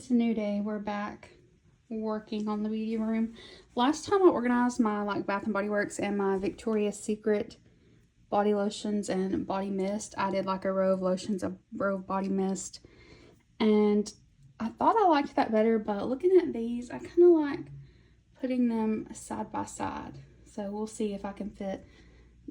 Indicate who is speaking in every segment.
Speaker 1: It's a new day. We're back working on the beauty room. Last time I organized my Bath and Body Works and my Victoria's Secret body lotions and body mist. I did a row of lotions, a row of body mist, and I thought I liked that better, but looking at these, I kind of like putting them side by side. So we'll see if I can fit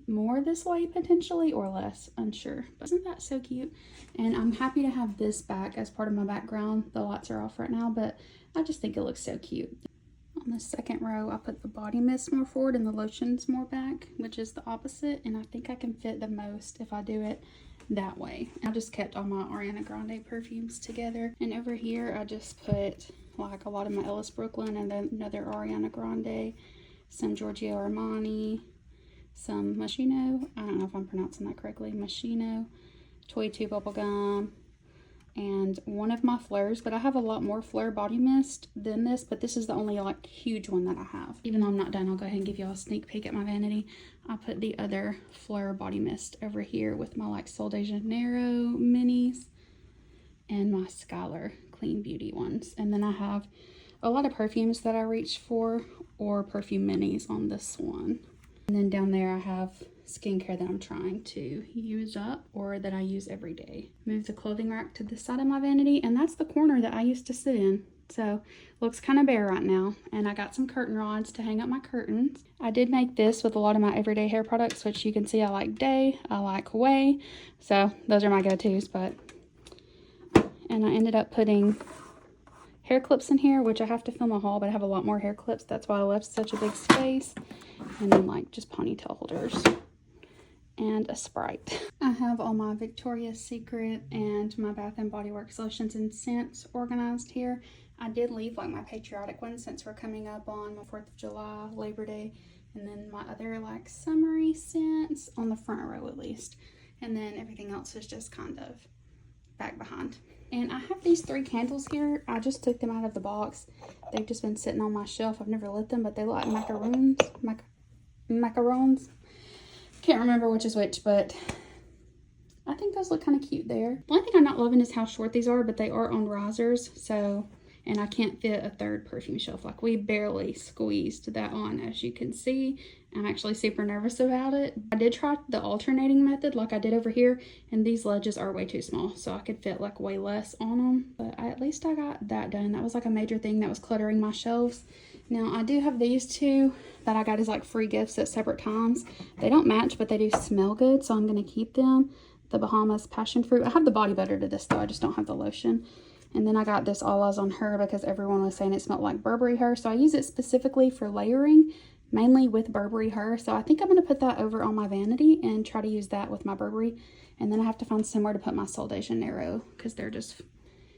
Speaker 1: more this way potentially or less, unsure. But isn't that so cute? And I'm happy to have this back as part of my background. The lights are off right now, but I just think it looks so cute. On the second row, I put the body mist more forward and the lotions more back, which is the opposite, and I think I can fit the most if I do it that way. I just kept all my Ariana Grande perfumes together, and over here I just put a lot of my Ellis Brooklyn and then another Ariana Grande, some Giorgio Armani, some Moschino, I don't know if I'm pronouncing that correctly, Moschino, Toy 2 Bubblegum, and one of my Fleurs, but I have a lot more Fleur body mist than this, but this is the only huge one that I have. Even though I'm not done, I'll go ahead and give y'all a sneak peek at my vanity. I put the other Fleur body mist over here with my Sol de Janeiro minis and my Skylar Clean Beauty ones. And then I have a lot of perfumes that I reach for, or perfume minis on this one. And then down there I have skincare that I'm trying to use up or that I use every day. Move the clothing rack to the side of my vanity, and that's the corner that I used to sit in. So looks kind of bare right now. And I got some curtain rods to hang up my curtains. I did make this with a lot of my everyday hair products, which you can see I like Day, I like Way. So those are my go-tos, and I ended up putting hair clips in here, which I have to film a haul, but I have a lot more hair clips. That's why I left such a big space. And then just ponytail holders and a Sprite. I have all my Victoria's Secret and my Bath and Body Works lotions and scents organized here. I did leave my patriotic ones since we're coming up on my 4th of July, Labor Day, and then my other summery scents on the front row at least. And then everything else is just kind of back behind. And I have these 3 candles here. I just took them out of the box. They've just been sitting on my shelf. I've never lit them, but they look like macarons. Can't remember which is which, but I think those look kind of cute there. The only thing I'm not loving is how short these are, but they are on risers, and I can't fit a 3rd perfume shelf. We barely squeezed that on, as you can see. I'm actually super nervous about it. I did try the alternating method like I did over here, and these ledges are way too small, so I could fit way less on them. But at least I got that done. That was a major thing that was cluttering my shelves. Now I do have these 2 that I got as free gifts at separate times. They don't match, but they do smell good, so I'm gonna keep them. The Bahamas Passion Fruit. I have the body butter to this though, I just don't have the lotion. And then I got this All Eyes on Her because everyone was saying it smelled like Burberry Her, so I use it specifically for layering, mainly with Burberry Her. So I think I'm going to put that over on my vanity and try to use that with my Burberry. And then I have to find somewhere to put my Sol de Janeiro because they're just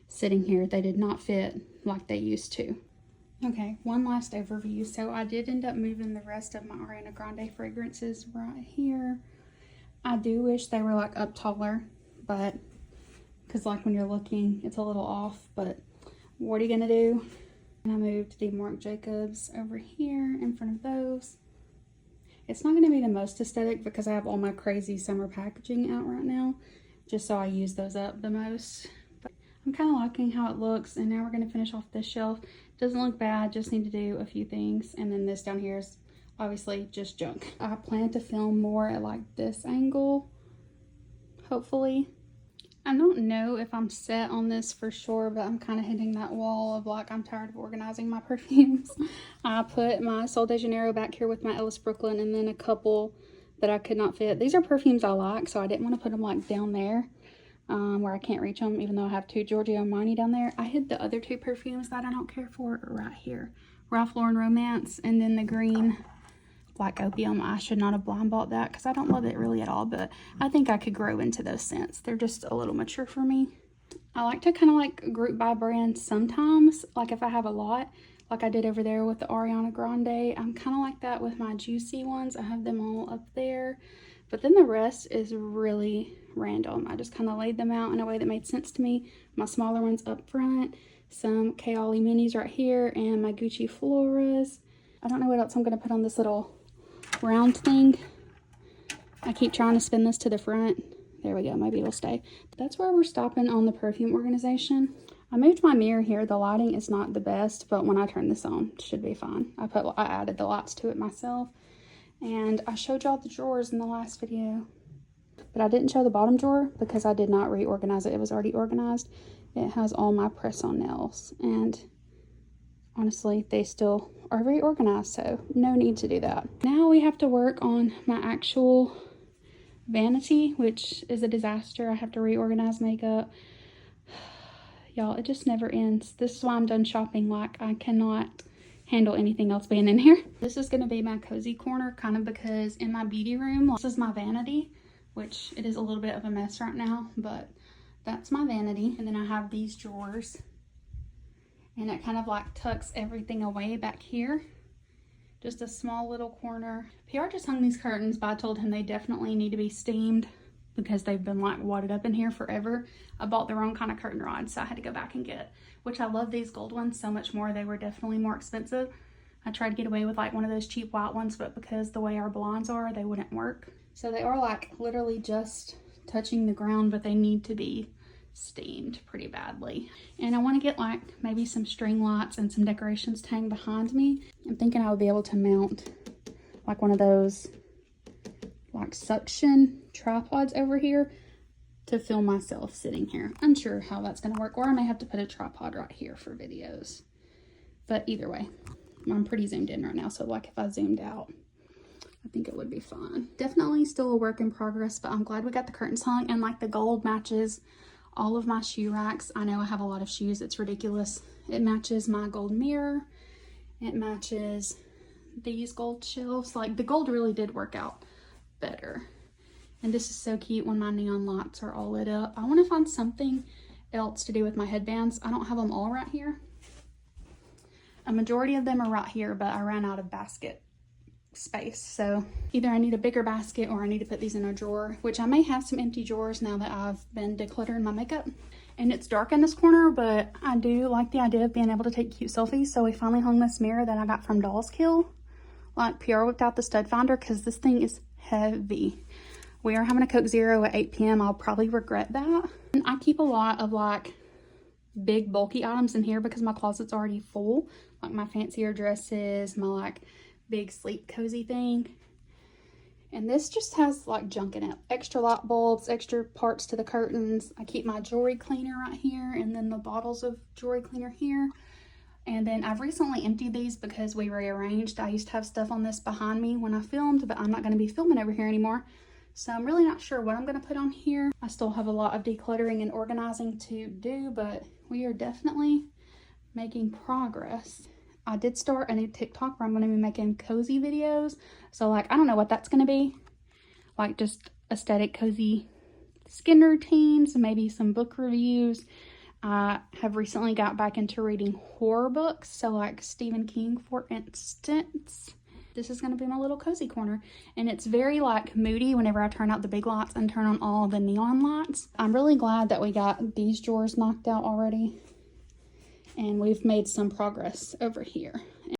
Speaker 1: sitting here. They did not fit like they used to. Okay, one last overview. So I did end up moving the rest of my Ariana Grande fragrances right here. I do wish they were up taller, but because when you're looking, it's a little off, but what are you gonna do? And I moved the Marc Jacobs over here in front of those. It's not gonna be the most aesthetic because I have all my crazy summer packaging out right now, just so I use those up the most. But I'm kind of liking how it looks, and now we're gonna finish off this shelf. Doesn't look bad, just need to do a few things. And then this down here is obviously just junk. I plan to film more at this angle, hopefully. I don't know if I'm set on this for sure, but I'm kind of hitting that wall of I'm tired of organizing my perfumes. I put my Sol de Janeiro back here with my Ellis Brooklyn, and then a couple that I could not fit. These are perfumes I like, so I didn't want to put them down there where I can't reach them, even though I have 2 Giorgio Armani down there. I hid the other 2 perfumes that I don't care for right here. Ralph Lauren Romance, and then the green Black Opium. I should not have blind bought that because I don't love it really at all, but I think I could grow into those scents. They're just a little mature for me. I like to kind of group by brand sometimes, if I have a lot, like I did over there with the Ariana Grande. I'm kind of like that with my juicy ones. I have them all up there, but then the rest is really random. I just kind of laid them out in a way that made sense to me. My smaller ones up front, some Kayali minis right here, and my Gucci Floras. I don't know what else I'm going to put on this little round thing. I keep trying to spin this to the front. There we go, maybe it'll stay. That's where we're stopping on the perfume organization. I moved my mirror here. The lighting is not the best, but when I turn this on, it should be fine. I added the lights to it myself. And I showed y'all the drawers in the last video. But I didn't show the bottom drawer because I did not reorganize it. It was already organized. It has all my press-on nails. And honestly, they still are very organized, so no need to do that. Now we have to work on my actual vanity, which is a disaster. I have to reorganize makeup. Y'all, it just never ends. This is why I'm done shopping. Like, I cannot handle anything else being in here. This is going to be my cozy corner, kind of because in my beauty room, this is my vanity, which it is a little bit of a mess right now, but that's my vanity. And then I have these drawers, and it kind of like tucks everything away back here. Just a small little corner. PR just hung these curtains, but I told him they definitely need to be steamed because they've been like wadded up in here forever. I bought the wrong kind of curtain rods, so I had to go back and get, which I love these gold ones so much more. They were definitely more expensive. I tried to get away with like one of those cheap white ones, but because the way our blinds are, they wouldn't work. So they are like literally just touching the ground, but they need to be steamed pretty badly. And I want to get like maybe some string lights and some decorations to hang behind me. I'm thinking I would be able to mount like one of those like suction tripods over here to film myself sitting here. Unsure how that's going to work, or I may have to put a tripod right here for videos. But either way, I'm pretty zoomed in right now, so like if I zoomed out, I think it would be fine. Definitely still a work in progress, but I'm glad we got the curtains hung, and like the gold matches all of my shoe racks. I know I have a lot of shoes, it's ridiculous. It matches my gold mirror, it matches these gold shelves. Like the gold really did work out better. And this is so cute when my neon lights are all lit up. I want to find something else to do with my headbands. I don't have them all right here. A majority of them are right here, but I ran out of basket space. So either I need a bigger basket or I need to put these in a drawer, which I may have some empty drawers now that I've been decluttering my makeup. And it's dark in this corner, but I do like the idea of being able to take cute selfies. So we finally hung this mirror that I got from Dolls Kill. Like PR whipped out the stud finder because this thing is heavy. We are having a Coke Zero at 8 p.m. I'll probably regret that. And I keep a lot of like big bulky items in here because my closet's already full. Like my fancier dresses, my like big sleep cozy thing. And this just has like junk in it. Extra light bulbs, extra parts to the curtains. I keep my jewelry cleaner right here, and then the bottles of jewelry cleaner here. And then I've recently emptied these because we rearranged. I used to have stuff on this behind me when I filmed, but I'm not going to be filming over here anymore. So I'm really not sure what I'm going to put on here. I still have a lot of decluttering and organizing to do, but we are definitely making progress. I did start a new TikTok where I'm going to be making cozy videos. So like, I don't know what that's going to be. Like just aesthetic cozy skin routines, maybe some book reviews. I have recently got back into reading horror books. So like Stephen King, for instance. This is going to be my little cozy corner, and it's very like moody whenever I turn out the big lights and turn on all the neon lights. I'm really glad that we got these drawers knocked out already, and we've made some progress over here.